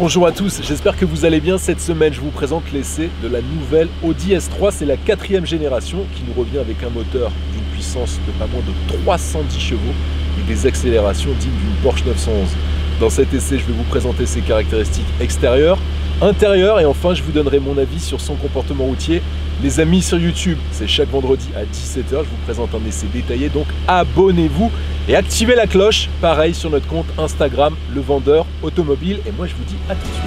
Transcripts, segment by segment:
Bonjour à tous, j'espère que vous allez bien. Cette semaine, je vous présente l'essai de la nouvelle Audi S3. C'est la 4e génération qui nous revient avec un moteur d'une puissance de pas moins de 310 chevaux et des accélérations dignes d'une Porsche 911. Dans cet essai, je vais vous présenter ses caractéristiques extérieures, intérieures et enfin, je vous donnerai mon avis sur son comportement routier. Les amis sur YouTube, c'est chaque vendredi à 17h, je vous présente un essai détaillé, donc abonnez-vous et activez la cloche. Pareil sur notre compte Instagram, Le Vendeur Automobile. Et moi, je vous dis à tout de suite.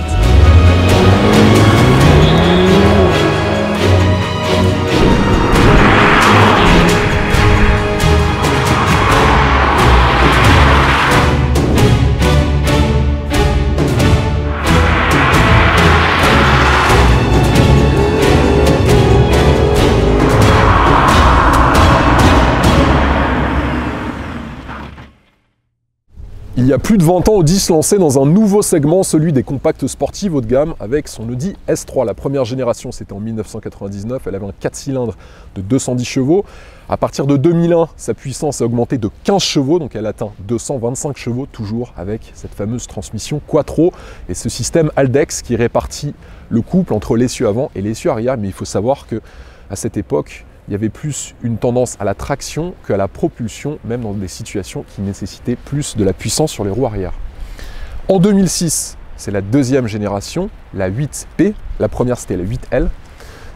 Il y a plus de 20 ans, Audi se lançait dans un nouveau segment, celui des compacts sportifs haut de gamme, avec son Audi S3. La première génération, c'était en 1999, elle avait un 4 cylindres de 210 chevaux. À partir de 2001, sa puissance a augmenté de 15 chevaux, donc elle atteint 225 chevaux, toujours avec cette fameuse transmission Quattro et ce système Haldex qui répartit le couple entre l'essieu avant et l'essieu arrière. Mais il faut savoir qu'à cette époque, il y avait plus une tendance à la traction qu'à la propulsion, même dans des situations qui nécessitaient plus de la puissance sur les roues arrière. En 2006, c'est la deuxième génération, la 8P. La première, c'était la 8L.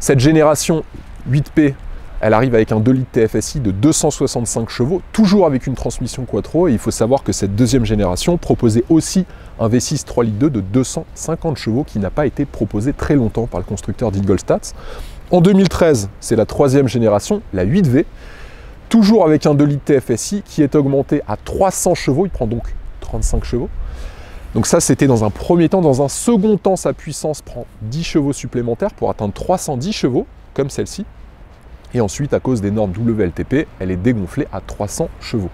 Cette génération 8P, elle arrive avec un 2 litres TFSI de 265 chevaux, toujours avec une transmission Quattro. Et il faut savoir que cette deuxième génération proposait aussi un V6 3 litres 2 de 250 chevaux qui n'a pas été proposé très longtemps par le constructeur d'Ingolstadt. En 2013, c'est la troisième génération, la 8V, toujours avec un 2 litres TFSI qui est augmenté à 300 chevaux, il prend donc 35 chevaux. Donc ça, c'était dans un premier temps. Dans un second temps, sa puissance prend 10 chevaux supplémentaires pour atteindre 310 chevaux, comme celle-ci. Et ensuite, à cause des normes WLTP, elle est dégonflée à 300 chevaux.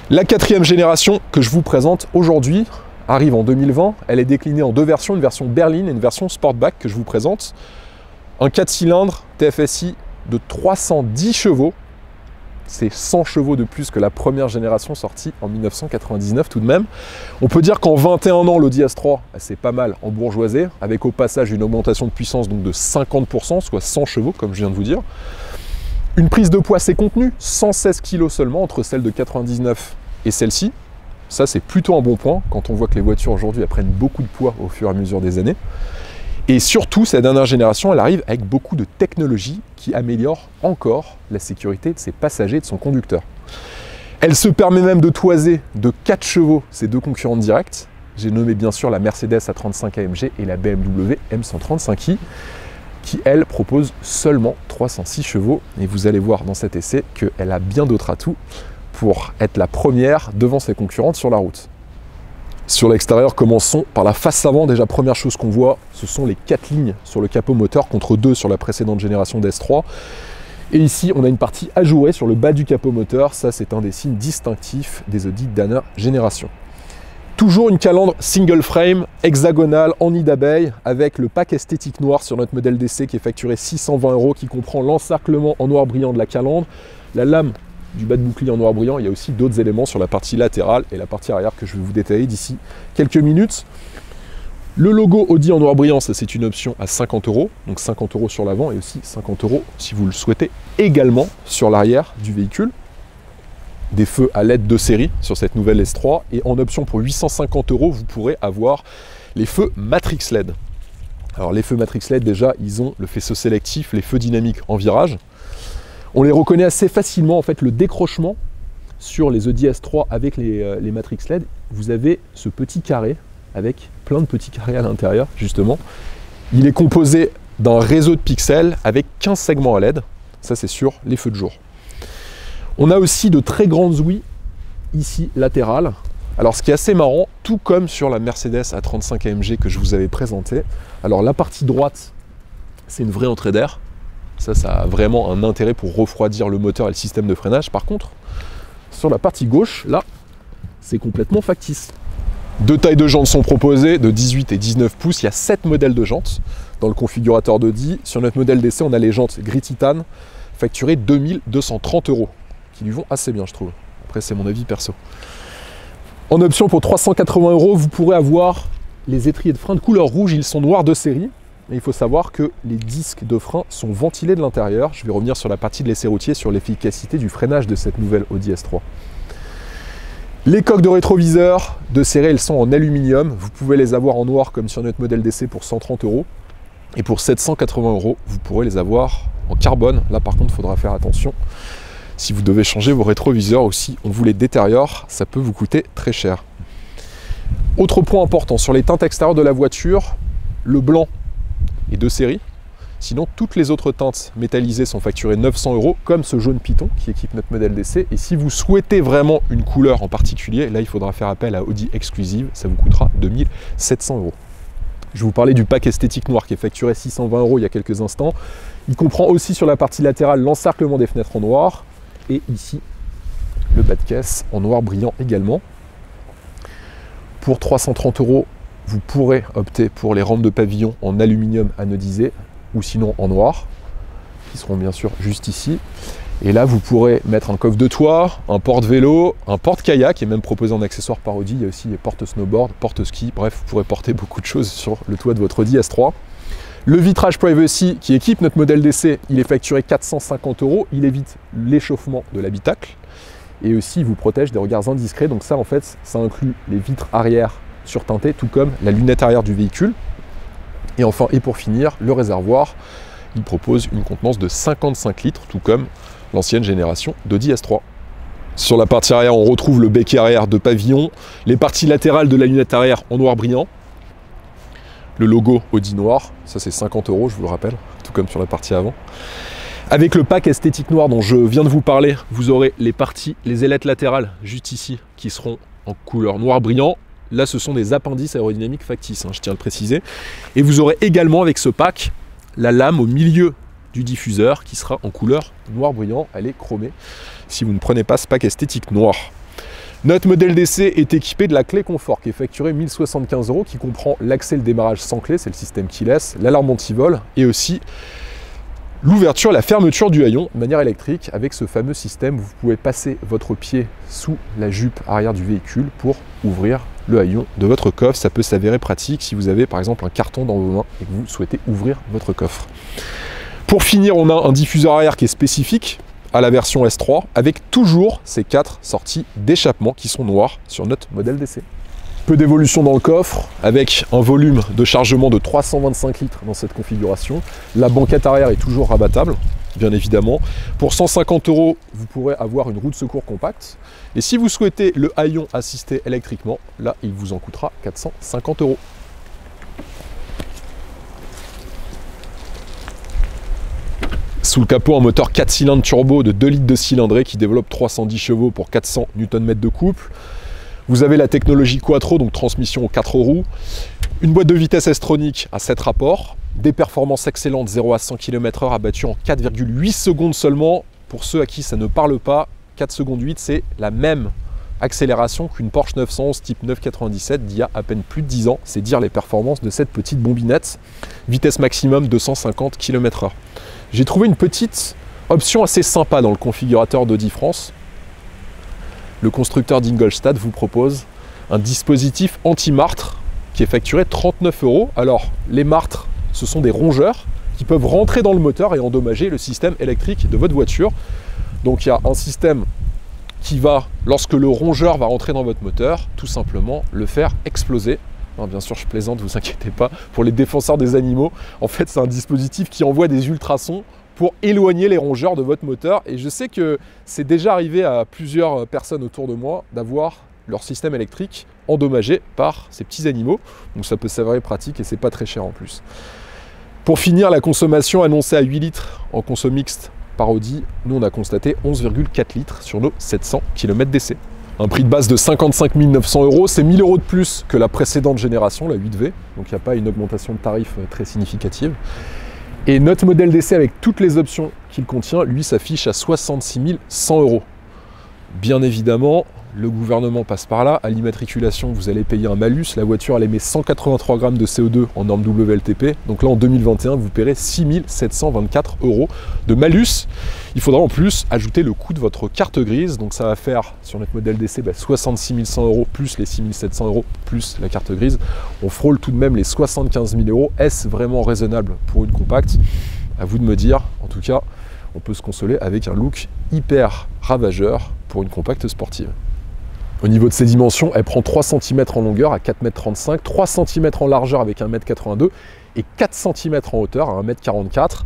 La quatrième génération que je vous présente aujourd'hui arrive en 2020. Elle est déclinée en deux versions, une version berline et une version Sportback que je vous présente. Un 4 cylindres TFSI de 310 chevaux, c'est 100 chevaux de plus que la première génération sortie en 1999 tout de même. On peut dire qu'en 21 ans, l'Audi S3 s'est pas mal embourgeoisée, avec au passage une augmentation de puissance donc de 50%, soit 100 chevaux comme je viens de vous dire. Une prise de poids assez contenue, 116 kg seulement entre celle de 99 et celle-ci. Ça c'est plutôt un bon point quand on voit que les voitures aujourd'hui elles prennent beaucoup de poids au fur et à mesure des années. Et surtout, cette dernière génération, elle arrive avec beaucoup de technologies qui améliorent encore la sécurité de ses passagers et de son conducteur. Elle se permet même de toiser de 4 chevaux ses deux concurrentes directes. J'ai nommé bien sûr la Mercedes A35 AMG et la BMW M135i, qui elle propose seulement 306 chevaux. Et vous allez voir dans cet essai qu'elle a bien d'autres atouts pour être la première devant ses concurrentes sur la route. Sur l'extérieur, commençons par la face avant. Déjà, première chose qu'on voit, ce sont les 4 lignes sur le capot moteur contre 2 sur la précédente génération d'S3. Et ici, on a une partie ajourée sur le bas du capot moteur. Ça, c'est un des signes distinctifs des Audi de dernière génération. Toujours une calandre single frame, hexagonale, en nid d'abeille, avec le pack esthétique noir sur notre modèle d'essai qui est facturé 620 €, qui comprend l'encerclement en noir brillant de la calandre, la lame du bas de bouclier en noir brillant. Il y a aussi d'autres éléments sur la partie latérale et la partie arrière que je vais vous détailler d'ici quelques minutes. Le logo Audi en noir brillant, ça c'est une option à 50 €, donc 50 € sur l'avant et aussi 50 € si vous le souhaitez également sur l'arrière du véhicule. Des feux à LED de série sur cette nouvelle S3 et en option pour 850 €, vous pourrez avoir les feux Matrix LED. Alors les feux Matrix LED, déjà, ils ont le faisceau sélectif, les feux dynamiques en virage. On les reconnaît assez facilement, en fait, le décrochement sur les Audi S3 avec les Matrix LED. Vous avez ce petit carré avec plein de petits carrés à l'intérieur, justement. Il est composé d'un réseau de pixels avec 15 segments à LED. Ça, c'est sur les feux de jour. On a aussi de très grandes ouïes ici latérales. Alors, ce qui est assez marrant, tout comme sur la Mercedes A35 AMG que je vous avais présentée. Alors, la partie droite, c'est une vraie entrée d'air. Ça a vraiment un intérêt pour refroidir le moteur et le système de freinage. Par contre, sur la partie gauche, là, c'est complètement factice. Deux tailles de jantes sont proposées, de 18 et 19 pouces. Il y a 7 modèles de jantes dans le configurateur d'Audi. Sur notre modèle d'essai, on a les jantes gris titane, facturées 2230 €, qui lui vont assez bien, je trouve. Après, c'est mon avis perso. En option pour 380 €, vous pourrez avoir les étriers de frein de couleur rouge, ils sont noirs de série. Mais il faut savoir que les disques de frein sont ventilés de l'intérieur. Je vais revenir sur la partie de l'essai routier, sur l'efficacité du freinage de cette nouvelle Audi S3. Les coques de rétroviseur de série, elles sont en aluminium. Vous pouvez les avoir en noir comme sur notre modèle d'essai pour 130 €. Et pour 780 €, vous pourrez les avoir en carbone. Là par contre, il faudra faire attention. Si vous devez changer vos rétroviseurs aussi, on vous les détériore, ça peut vous coûter très cher. Autre point important, sur les teintes extérieures de la voiture, le blanc est de série. Sinon, toutes les autres teintes métallisées sont facturées 900 €, comme ce jaune python qui équipe notre modèle d'essai. Et si vous souhaitez vraiment une couleur en particulier, là, il faudra faire appel à Audi Exclusive. Ça vous coûtera 2700 €. Je vous parlais du pack esthétique noir qui est facturé 620 € il y a quelques instants. Il comprend aussi sur la partie latérale l'encerclement des fenêtres en noir. Et ici, le bas de caisse en noir brillant également. Pour 330 €, vous pourrez opter pour les rampes de pavillon en aluminium anodisé ou sinon en noir, qui seront bien sûr juste ici. Et là, vous pourrez mettre un coffre de toit, un porte-vélo, un porte-kayak, qui est même proposé en accessoire par Audi. Il y a aussi les porte-snowboard, porte-ski, bref, vous pourrez porter beaucoup de choses sur le toit de votre Audi S3. Le vitrage Privacy qui équipe notre modèle d'essai, il est facturé 450 €. Il évite l'échauffement de l'habitacle et aussi il vous protège des regards indiscrets. Donc ça, en fait, ça inclut les vitres arrière surteintées, tout comme la lunette arrière du véhicule. Et enfin, et pour finir, le réservoir, il propose une contenance de 55 litres, tout comme l'ancienne génération d'Audi S3. Sur la partie arrière, on retrouve le béquet arrière de pavillon, les parties latérales de la lunette arrière en noir brillant, le logo Audi noir, ça c'est 50 €, je vous le rappelle, tout comme sur la partie avant. Avec le pack esthétique noir dont je viens de vous parler, vous aurez les ailettes latérales juste ici qui seront en couleur noir brillant. Là, ce sont des appendices aérodynamiques factices, je tiens à le préciser. Et vous aurez également avec ce pack la lame au milieu du diffuseur qui sera en couleur noir brillant. Elle est chromée si vous ne prenez pas ce pack esthétique noir. Notre modèle d'essai est équipé de la clé confort qui est facturée 1075 €, qui comprend l'accès et le démarrage sans clé, c'est le système keyless, l'alarme anti-vol et aussi l'ouverture et la fermeture du haillon de manière électrique avec ce fameux système où vous pouvez passer votre pied sous la jupe arrière du véhicule pour ouvrir le haillon de votre coffre. Ça peut s'avérer pratique si vous avez par exemple un carton dans vos mains et que vous souhaitez ouvrir votre coffre. Pour finir, on a un diffuseur arrière qui est spécifique à la version S3 avec toujours ces 4 sorties d'échappement qui sont noires sur notre modèle d'essai. Peu d'évolution dans le coffre avec un volume de chargement de 325 litres dans cette configuration. La banquette arrière est toujours rabattable, bien évidemment. Pour 150 €, vous pourrez avoir une roue de secours compacte. Et si vous souhaitez le haillon assisté électriquement, là, il vous en coûtera 450 €. Sous le capot, un moteur 4 cylindres turbo de 2 litres de cylindrée qui développe 310 chevaux pour 400 Nm de couple. Vous avez la technologie Quattro, donc transmission aux 4 roues, une boîte de vitesse S-tronique à 7 rapports, des performances excellentes 0 à 100 km/h abattues en 4,8 secondes seulement. Pour ceux à qui ça ne parle pas, 4 secondes 8, c'est la même accélération qu'une Porsche 911 type 997 d'il y a à peine plus de 10 ans. C'est dire les performances de cette petite bombinette. Vitesse maximum 250 km/h. J'ai trouvé une petite option assez sympa dans le configurateur d'Audi France. Le constructeur d'Ingolstadt vous propose un dispositif anti-martre qui est facturé 39 €. Alors, les martres, ce sont des rongeurs qui peuvent rentrer dans le moteur et endommager le système électrique de votre voiture. Donc, il y a un système qui va, lorsque le rongeur va rentrer dans votre moteur, tout simplement le faire exploser. Non, bien sûr, je plaisante, vous inquiétez pas. Pour les défenseurs des animaux, en fait, c'est un dispositif qui envoie des ultrasons pour éloigner les rongeurs de votre moteur. Et je sais que c'est déjà arrivé à plusieurs personnes autour de moi d'avoir leur système électrique endommagé par ces petits animaux. Donc ça peut s'avérer pratique et c'est pas très cher en plus. Pour finir, la consommation annoncée à 8 litres en conso mixte par Audi, nous on a constaté 11,4 litres sur nos 700 km d'essai. Un prix de base de 55 900 €, c'est 1000 € de plus que la précédente génération, la 8V, donc il n'y a pas une augmentation de tarif très significative. Et notre modèle d'essai avec toutes les options qu'il contient, lui s'affiche à 66 100 €. Bien évidemment, le gouvernement passe par là. À l'immatriculation, vous allez payer un malus. La voiture, elle émet 183 grammes de CO2 en norme WLTP. Donc là, en 2021, vous paierez 6 724 € de malus. Il faudra en plus ajouter le coût de votre carte grise. Donc ça va faire, sur notre modèle d'essai, 66 100 € plus les 6 700 € plus la carte grise. On frôle tout de même les 75 000 €. Est-ce vraiment raisonnable pour une compacte? À vous de me dire. En tout cas, on peut se consoler avec un look hyper ravageur pour une compacte sportive. Au niveau de ses dimensions, elle prend 3 cm en longueur à 4,35 m, 3 cm en largeur avec 1,82 m et 4 cm en hauteur à 1,44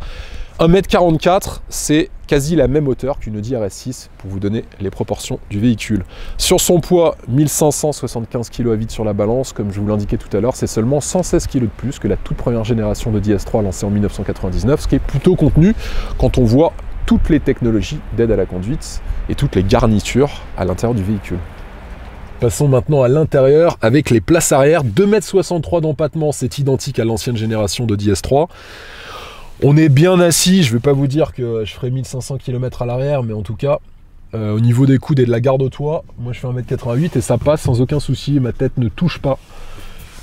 m. 1,44 m, c'est quasi la même hauteur qu'une Audi RS6 pour vous donner les proportions du véhicule. Sur son poids, 1575 kg à vide sur la balance, comme je vous l'indiquais tout à l'heure, c'est seulement 116 kg de plus que la toute première génération de DS3 lancée en 1999, ce qui est plutôt contenu quand on voit toutes les technologies d'aide à la conduite et toutes les garnitures à l'intérieur du véhicule. Passons maintenant à l'intérieur avec les places arrière. 2,63 m d'empattement, c'est identique à l'ancienne génération de DS3. On est bien assis, je ne vais pas vous dire que je ferai 1500 km à l'arrière, mais en tout cas, au niveau des coudes et de la garde au toit, moi je fais 1,88 m et ça passe sans aucun souci, ma tête ne touche pas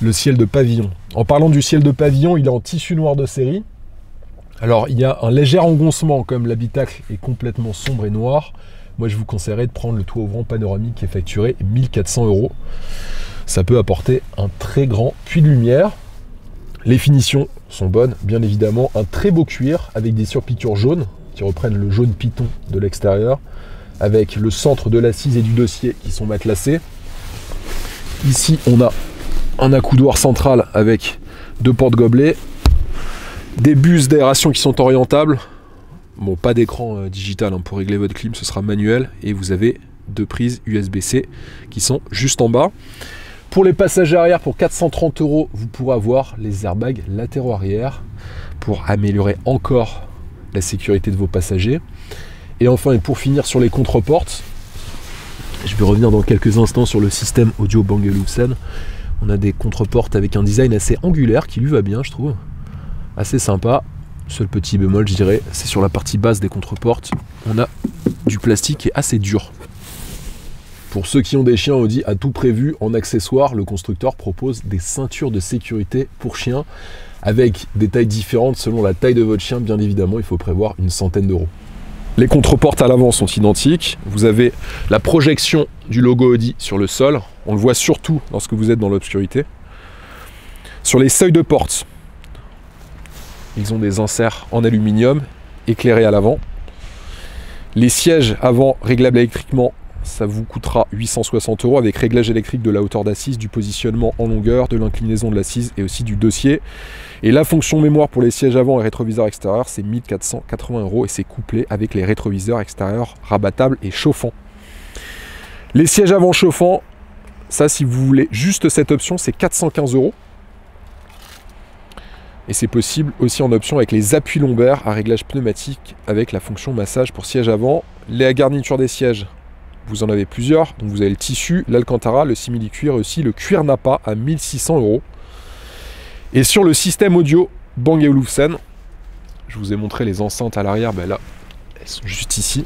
le ciel de pavillon. En parlant du ciel de pavillon, il est en tissu noir de série. Alors il y a un léger engoncement, comme l'habitacle est complètement sombre et noir. Moi je vous conseillerais de prendre le toit ouvrant panoramique qui est facturé 1400 €. Ça peut apporter un très grand puits de lumière. Les finitions sont bonnes, bien évidemment. Un très beau cuir avec des surpiqûres jaunes qui reprennent le jaune python de l'extérieur, avec le centre de l'assise et du dossier qui sont matelassés. Ici, on a un accoudoir central avec 2 porte-gobelets, des buses d'aération qui sont orientables. Bon, pas d'écran digital hein, pour régler votre clim, ce sera manuel. Et vous avez 2 prises USB-C qui sont juste en bas. Pour les passagers arrière, pour 430 €, vous pourrez avoir les airbags latéraux arrière pour améliorer encore la sécurité de vos passagers. Et enfin, et pour finir sur les contreportes, je vais revenir dans quelques instants sur le système audio Bang & Olufsen. On a des contreportes avec un design assez angulaire qui lui va bien, je trouve. Assez sympa. Seul petit bémol, je dirais, c'est sur la partie basse des contreportes. On a du plastique qui est assez dur. Pour ceux qui ont des chiens Audi à tout prévu, en accessoire, le constructeur propose des ceintures de sécurité pour chiens avec des tailles différentes selon la taille de votre chien. Bien évidemment, il faut prévoir une centaine d'euros. Les contreportes à l'avant sont identiques. Vous avez la projection du logo Audi sur le sol. On le voit surtout lorsque vous êtes dans l'obscurité. Sur les seuils de porte, ils ont des inserts en aluminium éclairés à l'avant. Les sièges avant réglables électriquement, ça vous coûtera 860 € avec réglage électrique de la hauteur d'assise, du positionnement en longueur, de l'inclinaison de l'assise et aussi du dossier. Et la fonction mémoire pour les sièges avant et rétroviseurs extérieurs, c'est 1480 € et c'est couplé avec les rétroviseurs extérieurs rabattables et chauffants. Les sièges avant chauffants, ça si vous voulez juste cette option, c'est 415 €. Et c'est possible aussi en option avec les appuis lombaires à réglage pneumatique avec la fonction massage pour siège avant. Les garnitures des sièges, vous en avez plusieurs. Donc vous avez le tissu, l'alcantara, le simili-cuir et aussi le cuir nappa à 1600 €. Et sur le système audio Bang & Olufsen, je vous ai montré les enceintes à l'arrière, ben là, elles sont juste ici.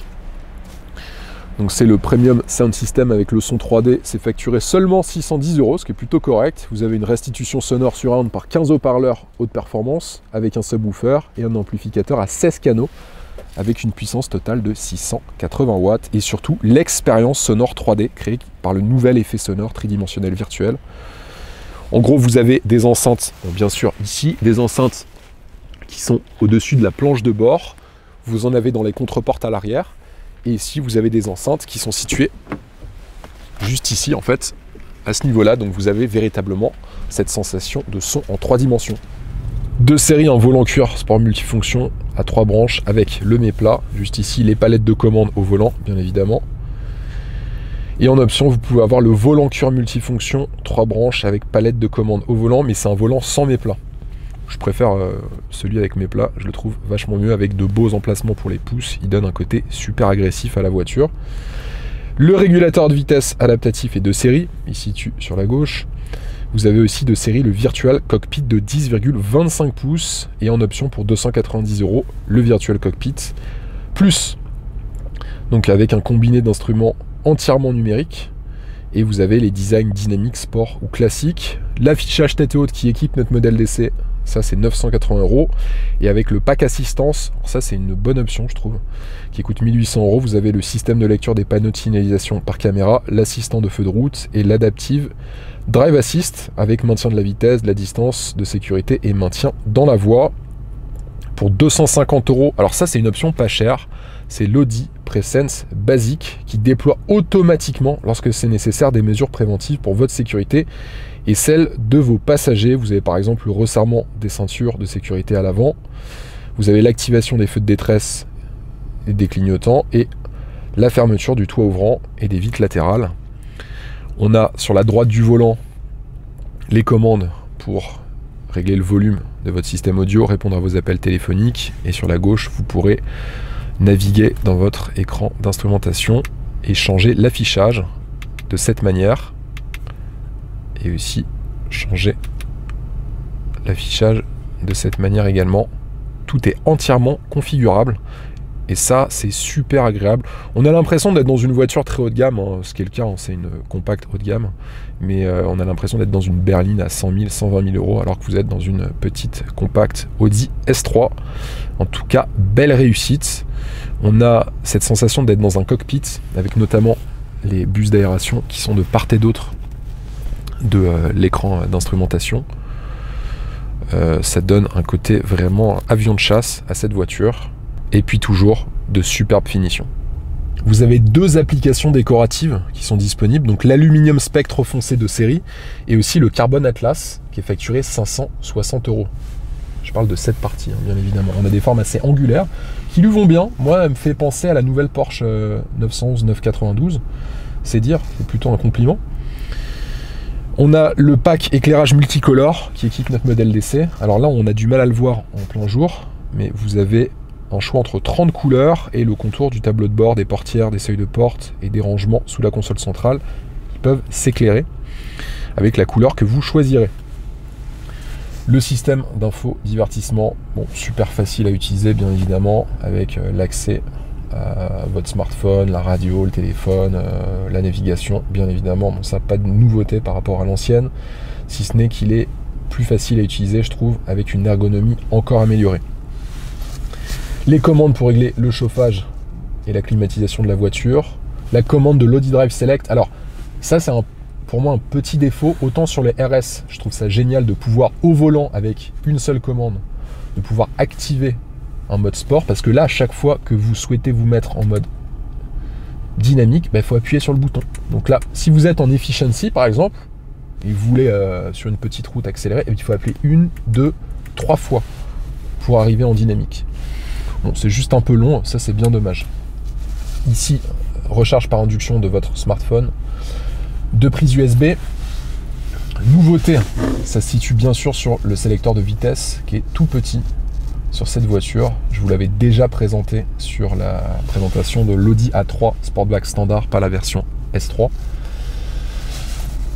Donc c'est le Premium Sound System avec le son 3D, c'est facturé seulement 610 €, ce qui est plutôt correct. Vous avez une restitution sonore surround par 15 haut-parleurs haute performance avec un subwoofer et un amplificateur à 16 canaux avec une puissance totale de 680 watts et surtout l'expérience sonore 3D créée par le nouvel effet sonore tridimensionnel virtuel. En gros, vous avez des enceintes, bon, bien sûr ici, des enceintes qui sont au-dessus de la planche de bord. Vous en avez dans les contreportes à l'arrière. Et ici, vous avez des enceintes qui sont situées juste ici, en fait, à ce niveau-là. Donc, vous avez véritablement cette sensation de son en 3 dimensions. 2 séries en volant cuir sport multifonction à 3 branches avec le méplat. Juste ici, les palettes de commande au volant, bien évidemment. Et en option, vous pouvez avoir le volant cuir multifonction, 3 branches avec palette de commande au volant, mais c'est un volant sans méplat. Je préfère celui avec méplat, je le trouve vachement mieux avec de beaux emplacements pour les pouces. Il donne un côté super agressif à la voiture. Le régulateur de vitesse adaptatif est de série, il se situe sur la gauche. Vous avez aussi de série le Virtual Cockpit de 10,25 pouces et en option pour 290 €, le Virtual Cockpit Plus. Donc avec un combiné d'instruments entièrement numériques Et vous avez les designs dynamiques, sport ou classiques. L'affichage tête haute qui équipe notre modèle d'essai, ça c'est 980 €. Et avec le pack assistance, ça c'est une bonne option je trouve, qui coûte 1800 €. Vous avez le système de lecture des panneaux de signalisation par caméra, l'assistant de feu de route et l'adaptive Drive Assist avec maintien de la vitesse, de la distance, de sécurité et maintien dans la voie. Pour 250 €, alors ça c'est une option pas chère, c'est l'Audi Presence basique qui déploie automatiquement lorsque c'est nécessaire des mesures préventives pour votre sécurité et celle de vos passagers. Vous avez par exemple le resserrement des ceintures de sécurité à l'avant, vous avez l'activation des feux de détresse et des clignotants et la fermeture du toit ouvrant et des vitres latérales. On a sur la droite du volant les commandes pour régler le volume de votre système audio, répondre à vos appels téléphoniques et sur la gauche vous pourrez naviguer dans votre écran d'instrumentation et changer l'affichage de cette manière et aussi changer l'affichage de cette manière également. Tout est entièrement configurable et ça c'est super agréable. On a l'impression d'être dans une voiture très haut de gamme, hein, ce qui est le cas, hein, c'est une compacte haut de gamme, mais on a l'impression d'être dans une berline à 100 000, 120 000 € alors que vous êtes dans une petite compacte Audi S3. En tout cas, belle réussite. On a cette sensation d'être dans un cockpit avec notamment les bus d'aération qui sont de part et d'autre de l'écran d'instrumentation. Ça donne un côté vraiment avion de chasse à cette voiture. Et puis toujours de superbes finitions. Vous avez deux applications décoratives qui sont disponibles, donc l'aluminium spectre foncé de série et aussi le carbone atlas qui est facturé 560 €. Je parle de cette partie, hein, bien évidemment. On a des formes assez angulaires qui lui vont bien. Moi, elle me fait penser à la nouvelle Porsche 911 992. C'est dire, c'est plutôt un compliment. On a le pack éclairage multicolore qui équipe notre modèle d'essai. Alors là, on a du mal à le voir en plein jour, mais vous avez un choix entre 30 couleurs et le contour du tableau de bord, des portières, des seuils de porte et des rangements sous la console centrale qui peuvent s'éclairer avec la couleur que vous choisirez. Le système d'infodivertissement, bon, super facile à utiliser bien évidemment, avec l'accès à votre smartphone, la radio, le téléphone, la navigation bien évidemment. Bon, ça n'a pas de nouveauté par rapport à l'ancienne, si ce n'est qu'il est plus facile à utiliser je trouve, avec une ergonomie encore améliorée. Les commandes pour régler le chauffage et la climatisation de la voiture. La commande de l'Audi Drive Select. Alors ça c'est pour moi un petit défaut. Autant sur les RS, je trouve ça génial de pouvoir au volant avec une seule commande, de pouvoir activer un mode sport. Parce que là, à chaque fois que vous souhaitez vous mettre en mode dynamique, il faut appuyer sur le bouton. Donc là, si vous êtes en efficiency par exemple, et vous voulez sur une petite route accélérer, il faut appuyer 1, 2, 3 fois pour arriver en dynamique. Bon, c'est juste un peu long, ça c'est bien dommage. Ici, recharge par induction de votre smartphone, 2 prises USB. Nouveauté, ça se situe bien sûr sur le sélecteur de vitesse qui est tout petit sur cette voiture. Je vous l'avais déjà présenté sur la présentation de l'Audi A3 Sportback standard, pas la version S3.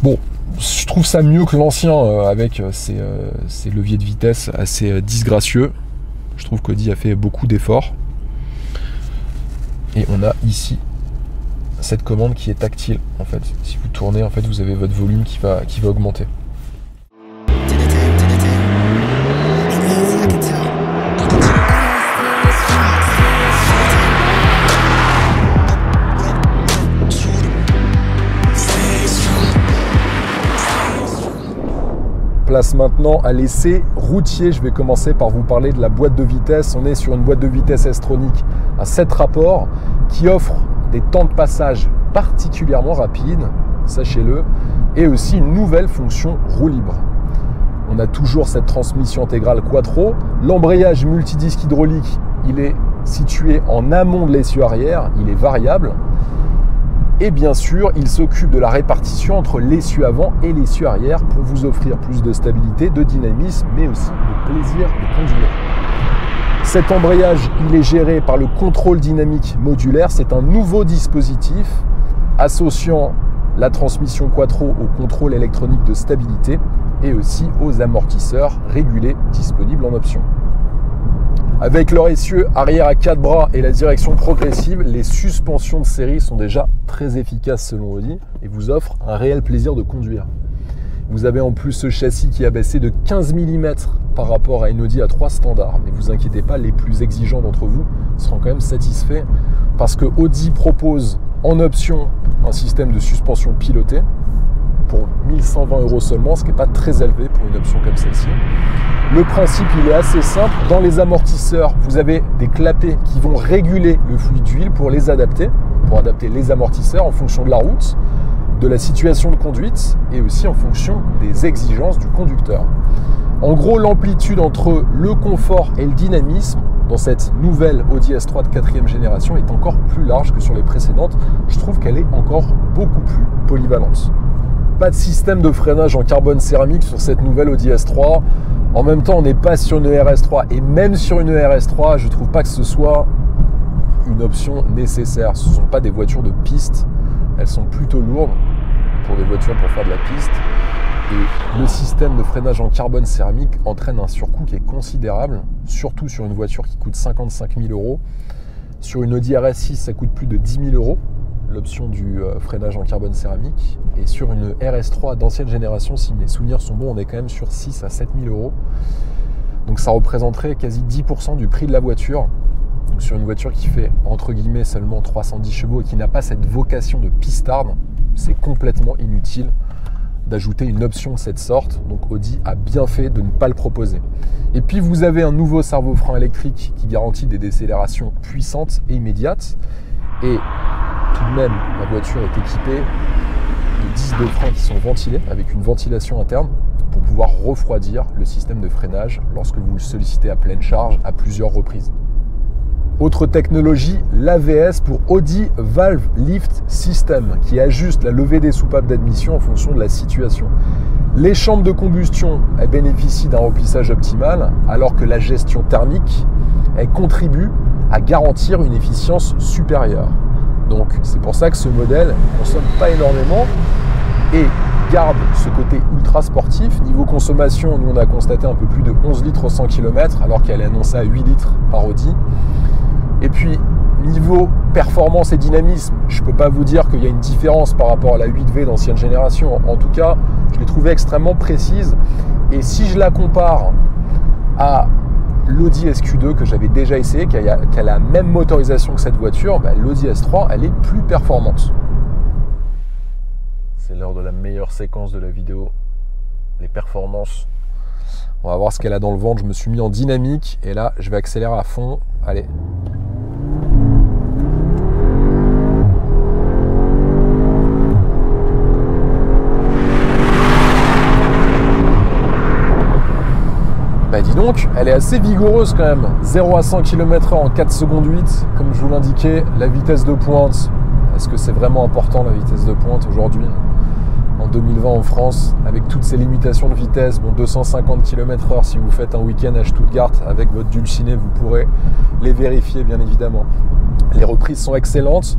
Bon, je trouve ça mieux que l'ancien avec ces leviers de vitesse assez disgracieux. Je trouve qu'Audi a fait beaucoup d'efforts. Et on a ici cette commande qui est tactile en fait. Si vous tournez, en fait, vous avez votre volume qui va augmenter. Place maintenant à l'essai routier. Je vais commencer par vous parler de la boîte de vitesse. On est sur une boîte de vitesse S-Tronic à 7 rapports qui offre des temps de passage particulièrement rapides, sachez-le, et aussi une nouvelle fonction roue libre. On a toujours cette transmission intégrale quattro. L'embrayage multidisque hydraulique, il est situé en amont de l'essieu arrière, il est variable. Et bien sûr, il s'occupe de la répartition entre l'essieu avant et l'essieu arrière pour vous offrir plus de stabilité, de dynamisme, mais aussi de plaisir de conduire. Cet embrayage, il est géré par le contrôle dynamique modulaire. C'est un nouveau dispositif associant la transmission quattro au contrôle électronique de stabilité et aussi aux amortisseurs régulés disponibles en option. Avec leur essieu arrière à 4 bras et la direction progressive, les suspensions de série sont déjà très efficaces selon Audi et vous offrent un réel plaisir de conduire. Vous avez en plus ce châssis qui a baissé de 15 mm par rapport à une Audi A3 standard. Mais vous inquiétez pas, les plus exigeants d'entre vous seront quand même satisfaits parce que Audi propose en option un système de suspension pilotée pour 1 120 € seulement, ce qui n'est pas très élevé pour une option comme celle-ci. Le principe, il est assez simple. Dans les amortisseurs, vous avez des clapets qui vont réguler le fluide d'huile pour les adapter, pour adapter les amortisseurs en fonction de la route, de la situation de conduite et aussi en fonction des exigences du conducteur. En gros, l'amplitude entre le confort et le dynamisme dans cette nouvelle Audi S3 de 4e génération est encore plus large que sur les précédentes. Je trouve qu'elle est encore beaucoup plus polyvalente. Pas de système de freinage en carbone céramique sur cette nouvelle Audi S3. En même temps, on n'est pas sur une RS3 et même sur une RS3, je ne trouve pas que ce soit une option nécessaire. Ce ne sont pas des voitures de piste. Elles sont plutôt lourdes pour des voitures pour faire de la piste. Et le système de freinage en carbone céramique entraîne un surcoût qui est considérable, surtout sur une voiture qui coûte 55 000 €. Sur une Audi RS6, ça coûte plus de 10 000 €, l'option du freinage en carbone céramique. Et sur une RS3 d'ancienne génération, si mes souvenirs sont bons, on est quand même sur 6 à 7 000 €. Donc ça représenterait quasi 10% du prix de la voiture. Donc sur une voiture qui fait entre guillemets seulement 310 chevaux et qui n'a pas cette vocation de pistarde, c'est complètement inutile d'ajouter une option de cette sorte. Donc Audi a bien fait de ne pas le proposer. Et puis vous avez un nouveau servo-frein électrique qui garantit des décélérations puissantes et immédiates. Et tout de même, la voiture est équipée de disques de frein qui sont ventilés avec une ventilation interne pour pouvoir refroidir le système de freinage lorsque vous le sollicitez à pleine charge à plusieurs reprises. Autre technologie, l'AVS pour Audi Valve Lift System qui ajuste la levée des soupapes d'admission en fonction de la situation. Les chambres de combustion elles bénéficient d'un remplissage optimal alors que la gestion thermique elle contribue à garantir une efficience supérieure. Donc c'est pour ça que ce modèle ne consomme pas énormément et garde ce côté ultra sportif. Niveau consommation, nous on a constaté un peu plus de 11 litres au 100 km alors qu'elle est annoncée à 8 litres par Audi. Et puis, niveau performance et dynamisme, je ne peux pas vous dire qu'il y a une différence par rapport à la 8V d'ancienne génération. En tout cas, je l'ai trouvée extrêmement précise. Et si je la compare à l'Audi SQ2 que j'avais déjà essayé, qui a la même motorisation que cette voiture, l'Audi S3, elle est plus performante. C'est l'heure de la meilleure séquence de la vidéo, les performances. On va voir ce qu'elle a dans le ventre. Je me suis mis en dynamique et là, je vais accélérer à fond. Allez. Dis donc, elle est assez vigoureuse quand même. 0 à 100 km/h en 4 secondes 8, comme je vous l'indiquais. La vitesse de pointe, est-ce que c'est vraiment important la vitesse de pointe aujourd'hui en 2020 en France, avec toutes ces limitations de vitesse? Bon, 250 km/h si vous faites un week-end à Stuttgart avec votre Dulciné, vous pourrez les vérifier bien évidemment. Les reprises sont excellentes.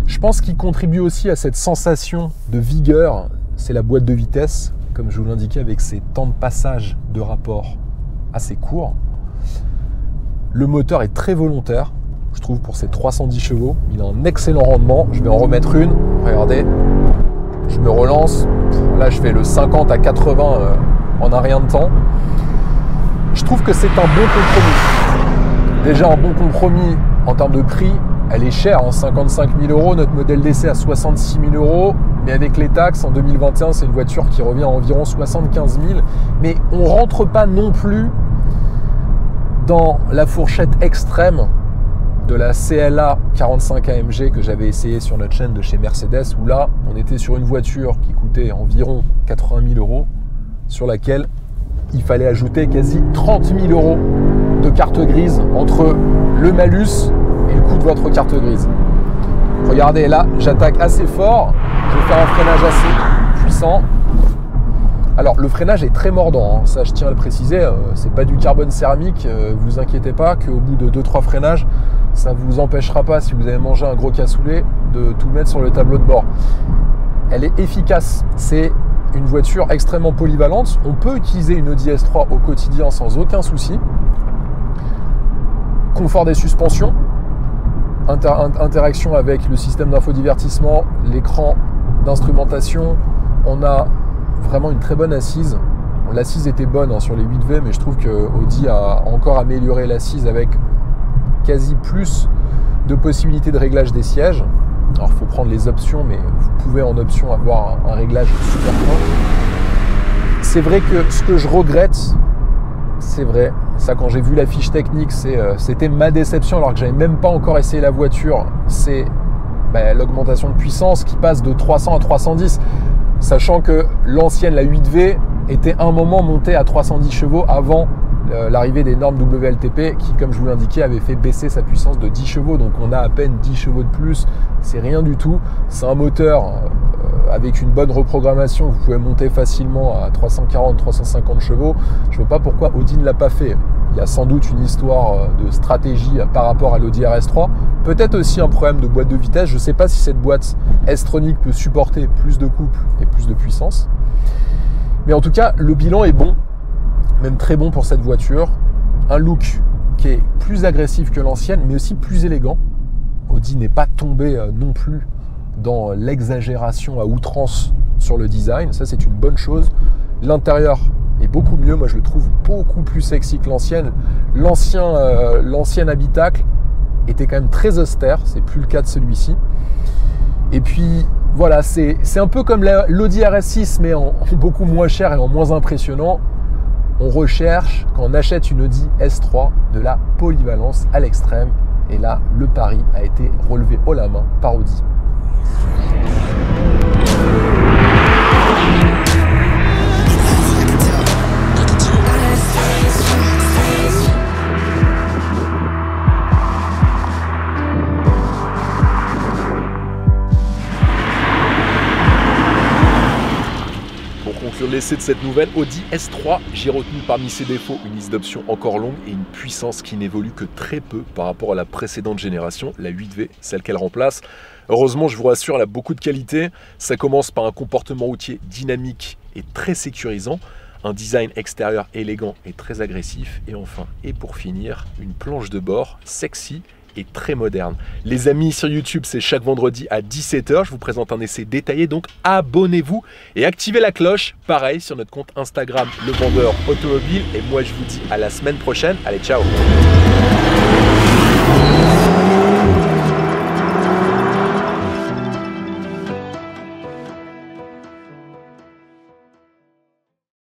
Je pense qu'il contribue aussi à cette sensation de vigueur, c'est la boîte de vitesse, comme je vous l'indiquais, avec ses temps de passage de rapport assez court. Le moteur est très volontaire, je trouve, pour ses 310 chevaux. Il a un excellent rendement. Je vais en remettre une. Regardez, je me relance. Là, je fais le 50 à 80 en un rien de temps. Je trouve que c'est un bon compromis. Déjà, un bon compromis en termes de prix. Elle est chère, 55 000 €. Notre modèle d'essai à 66 000 €. Mais avec les taxes, en 2021, c'est une voiture qui revient à environ 75 000. Mais on ne rentre pas non plus dans la fourchette extrême de la CLA 45 AMG que j'avais essayé sur notre chaîne de chez Mercedes, où là, on était sur une voiture qui coûtait environ 80 000 €, sur laquelle il fallait ajouter quasi 30 000 € de carte grise entre le malus et le coût de votre carte grise. Regardez, là, j'attaque assez fort. Je vais faire un freinage assez puissant. Alors, le freinage est très mordant, ça je tiens à le préciser. C'est pas du carbone céramique, vous inquiétez pas qu'au bout de 2-3 freinages, ça ne vous empêchera pas, si vous avez mangé un gros cassoulet, de tout mettre sur le tableau de bord. Elle est efficace. C'est une voiture extrêmement polyvalente. On peut utiliser une Audi S3 au quotidien sans aucun souci. confort des suspensions, interaction avec le système d'infodivertissement, l'écran d'instrumentation. On a vraiment une très bonne assise. L'assise était bonne sur les 8V, mais je trouve que Audi a encore amélioré l'assise avec quasi plus de possibilités de réglage des sièges. Alors il faut prendre les options, mais vous pouvez en option avoir un réglage super fin. C'est vrai que ce que je regrette, c'est vrai, ça quand j'ai vu la fiche technique, c'était ma déception alors que j'avais même pas encore essayé la voiture, c'est l'augmentation de puissance qui passe de 300 à 310, sachant que l'ancienne, la 8V, était un moment montée à 310 chevaux avant l'arrivée des normes WLTP qui, comme je vous l'indiquais, avait fait baisser sa puissance de 10 chevaux. Donc on a à peine 10 chevaux de plus, c'est rien du tout. C'est un moteur avec une bonne reprogrammation, vous pouvez monter facilement à 340-350 chevaux. Je ne vois pas pourquoi Audi ne l'a pas fait. Il y a sans doute une histoire de stratégie par rapport à l'Audi RS3. Peut-être aussi un problème de boîte de vitesse. Je ne sais pas si cette boîte S-Tronic peut supporter plus de couple et plus de puissance. Mais en tout cas, le bilan est bon, même très bon pour cette voiture. Un look qui est plus agressif que l'ancienne, mais aussi plus élégant. Audi n'est pas tombé non plus dans l'exagération à outrance sur le design. Ça, c'est une bonne chose. L'intérieur est beaucoup mieux. Moi, je le trouve beaucoup plus sexy que l'ancienne. L'ancien habitacle était quand même très austère. C'est plus le cas de celui-ci. Et puis, voilà, c'est un peu comme l'Audi RS6, mais en beaucoup moins cher et en moins impressionnant. On recherche, quand on achète une Audi S3, de la polyvalence à l'extrême. Et là, le pari a été relevé haut la main par Audi. Sur l'essai de cette nouvelle Audi S3, j'ai retenu parmi ses défauts une liste d'options encore longue et une puissance qui n'évolue que très peu par rapport à la précédente génération, la 8V, celle qu'elle remplace. Heureusement, je vous rassure, elle a beaucoup de qualités. Ça commence par un comportement routier dynamique et très sécurisant, un design extérieur élégant et très agressif, et enfin, et pour finir, une planche de bord sexy et très moderne. Les amis, sur YouTube, c'est chaque vendredi à 17 h. Je vous présente un essai détaillé, donc abonnez-vous et activez la cloche. Pareil sur notre compte Instagram, Le Vendeur Automobile. Et moi, je vous dis à la semaine prochaine. Allez, ciao!